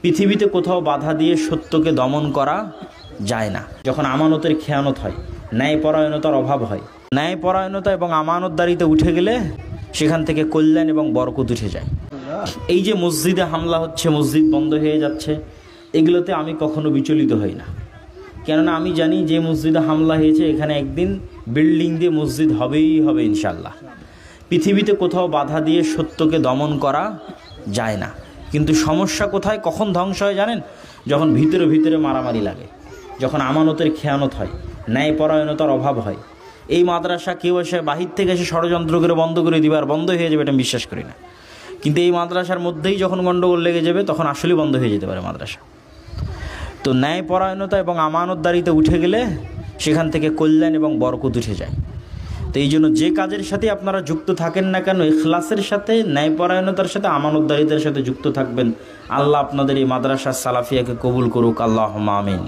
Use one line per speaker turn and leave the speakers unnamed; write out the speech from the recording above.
পৃথিবীতে কোথাও বাধা দিয়ে সত্যকে দমন করা যায় না। যখন আমানতের খেয়ানত হয়, ন্যায়পরায়ণতার অভাব হয়, ন্যায়পরায়ণতা এবং আমানতদারিতে উঠে গেলে সেখান থেকে কল্যাণ এবং বরকত উঠে যায়। এই যে মসজিদে হামলা হচ্ছে, মসজিদ বন্ধ হয়ে যাচ্ছে, এগুলোতে আমি কখনো বিচলিত হই না। কেননা আমি জানি যে মসজিদে হামলা হয়েছে এখানে একদিন বিল্ডিং দিয়ে মসজিদ হবেই হবে ইনশাল্লাহ। পৃথিবীতে কোথাও বাধা দিয়ে সত্যকে দমন করা যায় না। কিন্তু সমস্যা কোথায়, কখন ধ্বংস হয় জানেন? যখন ভিতরে ভিতরে মারামারি লাগে, যখন আমানতের খেয়ানত হয়, ন্যায়পরায়ণতার অভাব হয়। এই মাদ্রাসা কেউ এসে বাহির থেকে এসে ষড়যন্ত্র করে বন্ধ করে দিবে আর বন্ধ হয়ে যাবে, এটা বিশ্বাস করি না। কিন্তু এই মাদ্রাসার মধ্যেই যখন গণ্ডগোল লেগে যাবে তখন আসলেই বন্ধ হয়ে যেতে পারে মাদ্রাসা। তো ন্যায়পরায়ণতা এবং আমানতদারিতে উঠে গেলে সেখান থেকে কল্যাণ এবং বরকত উঠে যায়। তো এই জন্য যে কাজের সাথে আপনারা যুক্ত থাকেন না কেন, ইখলাসের সাথে, ন্যায়পরায়ণতার সাথে, আমানতদারিতার সাথে যুক্ত থাকবেন। আল্লাহ আপনাদের এই মাদ্রাসা সালাফিয়াকে কবুল করুক, আল্লাহুম্মা আমিন।